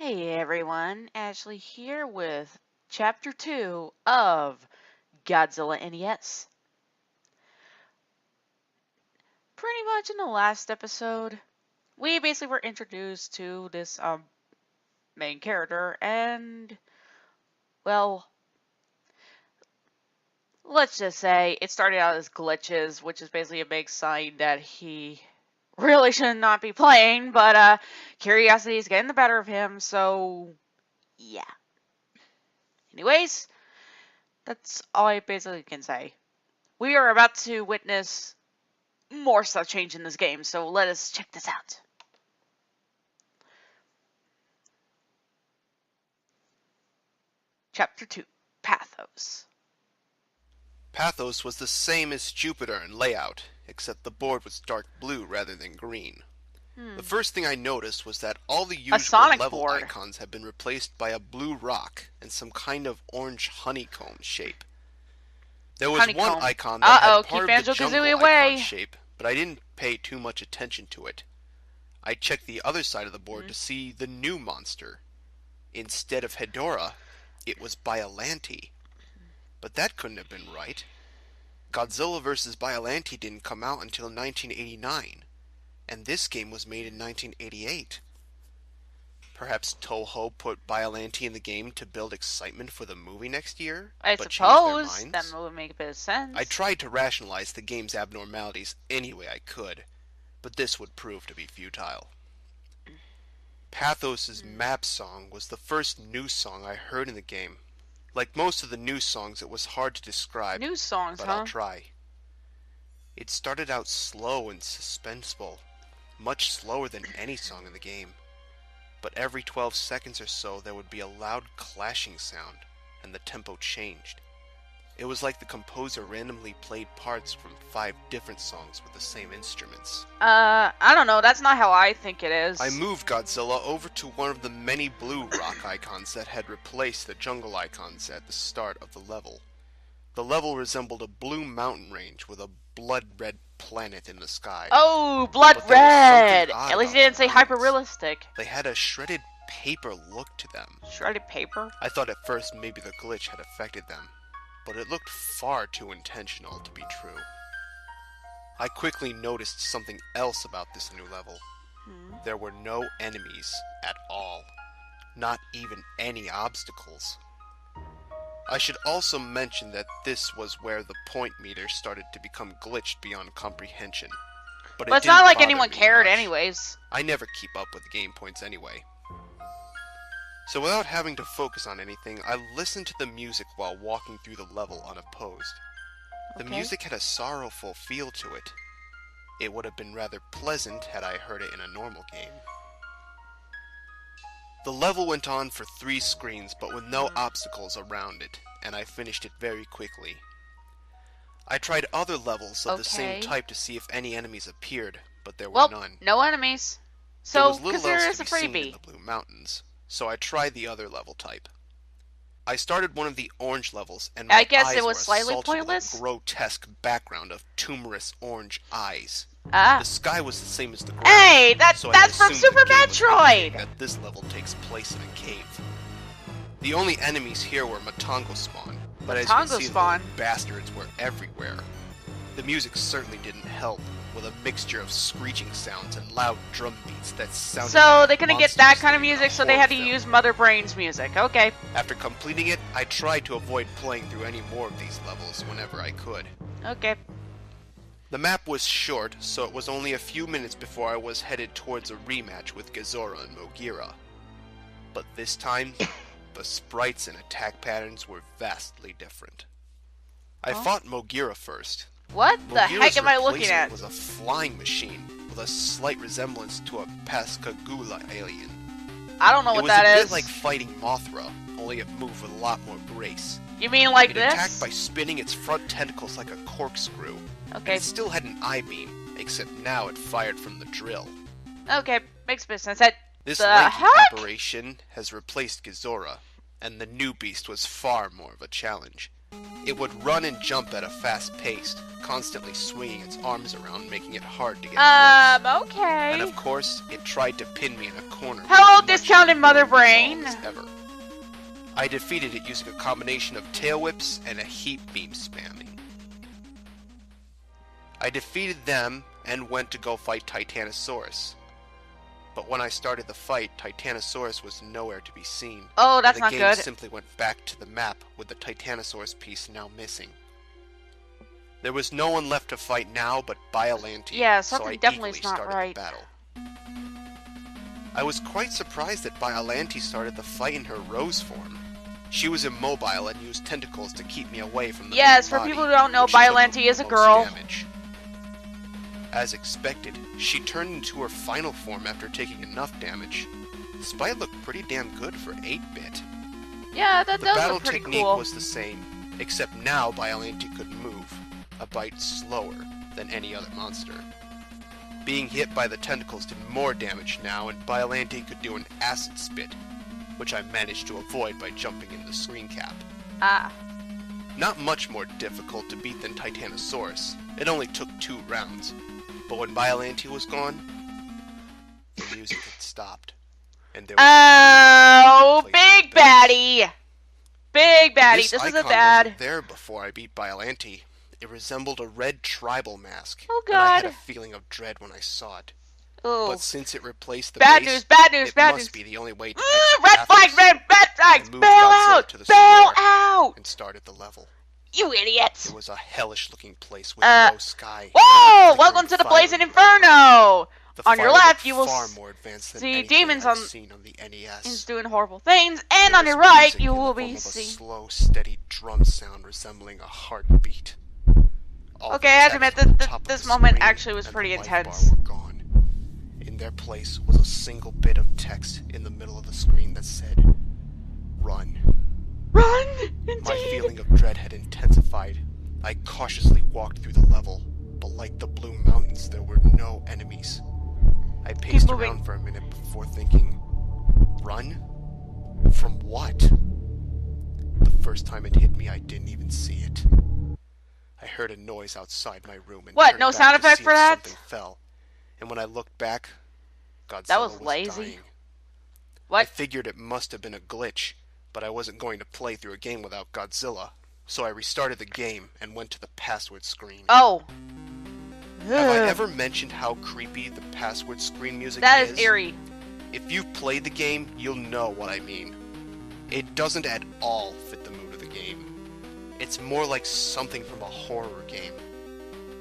Hey everyone, Ashley here with Chapter 2 of Godzilla NES. Pretty much in the last episode, we basically were introduced to this main character and, well, let's just say it started out as glitches, which is basically a big sign that he really should not be playing, but curiosity is getting the better of him, so yeah. Anyways, that's all I basically can say. We are about to witness more stuff change in this game, so let us check this out. Chapter 2, Pathos. Pathos was the same as Jupiter in layout, except the board was dark blue rather than green. The first thing I noticed was that all the usual Sonic level board. icons had been replaced by a blue rock and some kind of orange honeycomb shape. There was Honeycomb. one icon that had Keep part of the jungle Banjo-Kazooie icon away. shape, but I didn't pay too much attention to it. I checked the other side of the board to see the new monster. Instead of Hedorah, it was Biollante. But that couldn't have been right. Godzilla vs. Biollante didn't come out until 1989, and this game was made in 1988. Perhaps Toho put Biollante in the game to build excitement for the movie next year, I but changed their suppose minds. that would make a bit of sense. I tried to rationalize the game's abnormalities any way I could, but this would prove to be futile. Pathos' map song was the first new song I heard in the game. Like most of the new songs, it was hard to describe, New songs, but huh? I'll try. It started out slow and suspenseful, much slower than any song in the game. But every 12 seconds or so there would be a loud clashing sound, and the tempo changed. It was like the composer randomly played parts from 5 different songs with the same instruments. I don't know, that's not how I think it is. I moved Godzilla over to one of the many blue rock icons that had replaced the jungle icons at the start of the level. The level resembled a blue mountain range with a blood-red planet in the sky. Oh, blood But there was red! something odd At least about you didn't the say mountains. hyper-realistic. They had a shredded paper look to them. Shredded paper? I thought at first maybe the glitch had affected them, but it looked far too intentional to be true. I quickly noticed something else about this new level. There were no enemies at all. Not even any obstacles. I should also mention that this was where the point meter started to become glitched beyond comprehension. But But it's not like anyone cared anyways. I never keep up with game points anyway. So without having to focus on anything, I listened to the music while walking through the level unopposed. The music had a sorrowful feel to it. It would have been rather pleasant had I heard it in a normal game. The level went on for 3 screens, but with no obstacles around it, and I finished it very quickly. I tried other levels of the same type to see if any enemies appeared, but there were none. No enemies. There So, was little consider else this to a be seen in freebie. the Blue Mountains, so I tried the other level type. I started one of the orange levels, and my I guess eyes it was were slightly assaulted pointless. with a grotesque background of tumorous orange eyes. Ah. The sky was the same as the ground. Hey, so I that's from assumed Super the game was indicating Metroid! that this level takes place in a cave. The only enemies here were Matango spawn, but as you can Matango see, spawn? the bastards were everywhere. The music certainly didn't help, with a mixture of screeching sounds and loud drum beats that sounded So like they couldn't get monsters that kind of in a music, so they horror had to film. use Mother Brain's music. Okay. After completing it, I tried to avoid playing through any more of these levels whenever I could. Okay. The map was short, so it was only a few minutes before I was headed towards a rematch with Gezora and Mogira. But this time, the sprites and attack patterns were vastly different. I fought Mogira first. What the heck am I looking replacement at? was a flying machine with a slight resemblance to a Pascagoula alien. I don't know what that It was a is. bit like fighting Mothra, only it moved with a lot more grace. You mean like It this? attacked by spinning its front tentacles like a corkscrew. Okay. It still had an I-beam, except now it fired from the drill. Okay, makes business. That This the lanky heck? apparition has replaced Gezora, and the new beast was far more of a challenge. It would run and jump at a fast pace, constantly swinging its arms around, making it hard to get close. And Okay. of course, it tried to pin me in a corner. Hello, with much discounted Mother annoying Brain. resolve as ever. I defeated it using a combination of tail whips and a heat beam spamming. I defeated them and went to go fight Titanosaurus. But when I started the fight, Titanosaurus was nowhere to be seen. Oh, that's not good. The game good. simply went back to the map with the Titanosaurus piece now missing. There was no one left to fight now but Biollante, Yeah, so something I definitely eagerly is not started right. the battle. I was quite surprised that Biollante started the fight in her rose form. She was immobile and used tentacles to keep me away from the Yes, main for people who body, don't know, which took Biollante is a most girl. damage. As expected, she turned into her final form after taking enough damage. Despite looked pretty damn good for 8-bit. Yeah, that The does battle look pretty technique cool. was the same, except now Biollante could move, a bite slower than any other monster. Being hit by the tentacles did more damage now, and Biollante could do an acid spit, which I managed to avoid by jumping in the screen cap. Ah. Not much more difficult to beat than Titanosaurus. It only took 2 rounds. But when Biollante was gone, the music had stopped. And there was Oh, a big baddie! Big baddie, this is a icon bad. wasn't there before I beat Biollante. It resembled a red tribal mask. Oh, And I had God. a feeling of dread when I saw it. Oh. But since it replaced the Bad base, news, bad news, it bad must news. be the only way to exit Red flag, Pathos. red flags! I moved Bail Godzilla out! to the Bail square out! and started the level. You idiot! It was a hellish-looking place with no sky. Whoa! flickering Welcome to the fire Blazing everywhere. Inferno! The On your fire left, looked you will far more advanced than see anything demons I'd on seen on the is NES. doing horrible things, and There on was your right, music you in the will form be of a seeing. slow, steady drum sound resembling a heartbeat. All Okay, the I have to text admit, on the top of this the moment screen actually was and pretty the life intense. bar were gone. In their place was a single bit of text in the middle of the screen that said, "Run." Run! My Indeed! feeling of dread had intensified. I cautiously walked through the level, but like the Blue Mountains, there were no enemies. I paced moving. around for a minute before thinking, run? From what? The first time it hit me, I didn't even see it. I heard a noise outside my room and What, turned no back sound to effect see for if that? something fell. And when I looked back, That Godzilla was lazy. dying. I What? figured it must have been a glitch, but I wasn't going to play through a game without Godzilla, so I restarted the game and went to the password screen. Oh. Have I Ugh. ever mentioned how creepy the password screen music That is eerie. If you've played the game, you'll know what I mean. It doesn't at all fit the mood of the game. It's more like something from a horror game.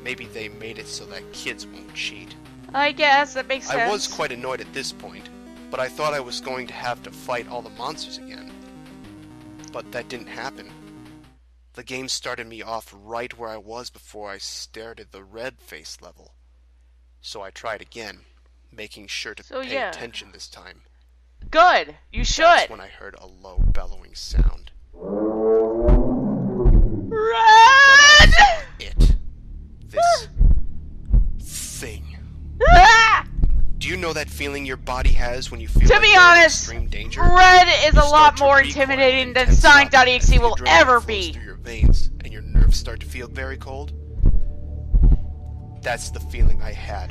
Maybe they made it so that kids won't cheat. I guess that makes sense. I was quite annoyed at this point, but I thought I was going to have to fight all the monsters again. But that didn't happen. The game started me off right where I was before I stared at the red face level. So I tried again, making sure to pay attention this time. Good. You should. That's when I heard a low bellowing sound. Run! It. This thing. Ah! Do you know that feeling your body has when you feel To like be you're in honest, extreme danger? Red is You a lot start to more recoil intimidating and than tense up as Sonic.exe the will adrenaline ever flows be. through your veins and your nerves start to feel very cold. That's the feeling I had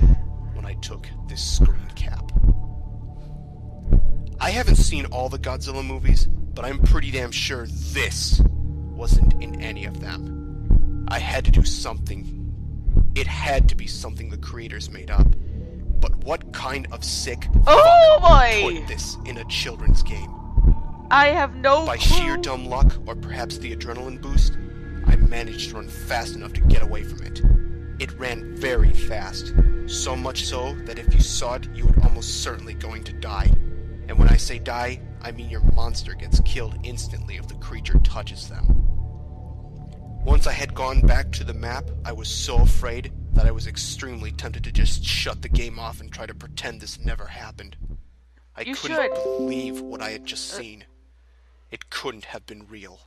when I took this screen cap. I haven't seen all the Godzilla movies, but I'm pretty damn sure this wasn't in any of them. I had to do something. It had to be something the creators made up. But what kind of sick Oh fuck boy! put this in a children's game? I have no By clue. sheer dumb luck, or perhaps the adrenaline boost, I managed to run fast enough to get away from it. It ran very fast, so much so that if you saw it, you were almost certainly going to die. And when I say die, I mean your monster gets killed instantly if the creature touches them. Once I had gone back to the map, I was so afraid that I was extremely tempted to just shut the game off and try to pretend this never happened. I couldn't believe what I had just seen. It couldn't have been real.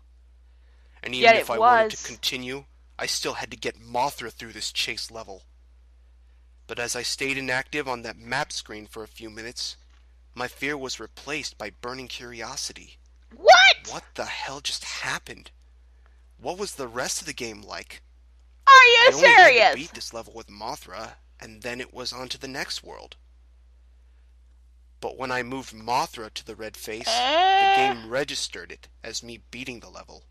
And even if I wanted to continue, I still had to get Mothra through this chase level. But as I stayed inactive on that map screen for a few minutes, my fear was replaced by burning curiosity. What? What the hell just happened? What was the rest of the game like? Are you I only had to serious? beat this level with Mothra, and then it was on to the next world. But when I moved Mothra to the red face, the Uh, game registered it as me beating the level.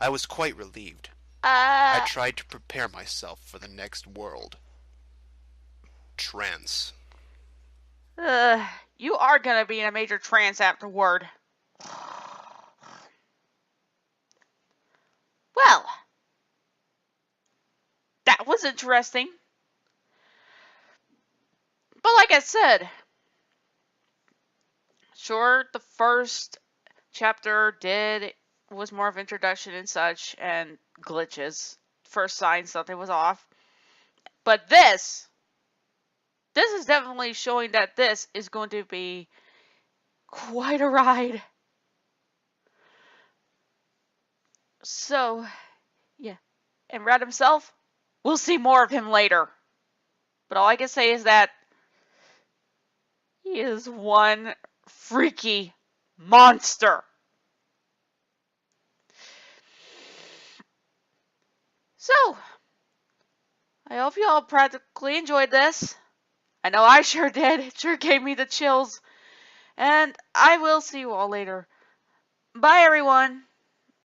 I was quite relieved. I uh, tried to prepare myself for the next world. Trance. uh, you are gonna be in a major trance afterward. Well, that was interesting. But like I said, sure, the first chapter was more of introduction and such, and glitches. First signs something was off. But this is definitely showing that this is going to be quite a ride. So, yeah. And Red himself, we'll see more of him later. But all I can say is that he is one freaky monster. So, I hope you all practically enjoyed this. I know I sure did. It sure gave me the chills. And I will see you all later. Bye, everyone.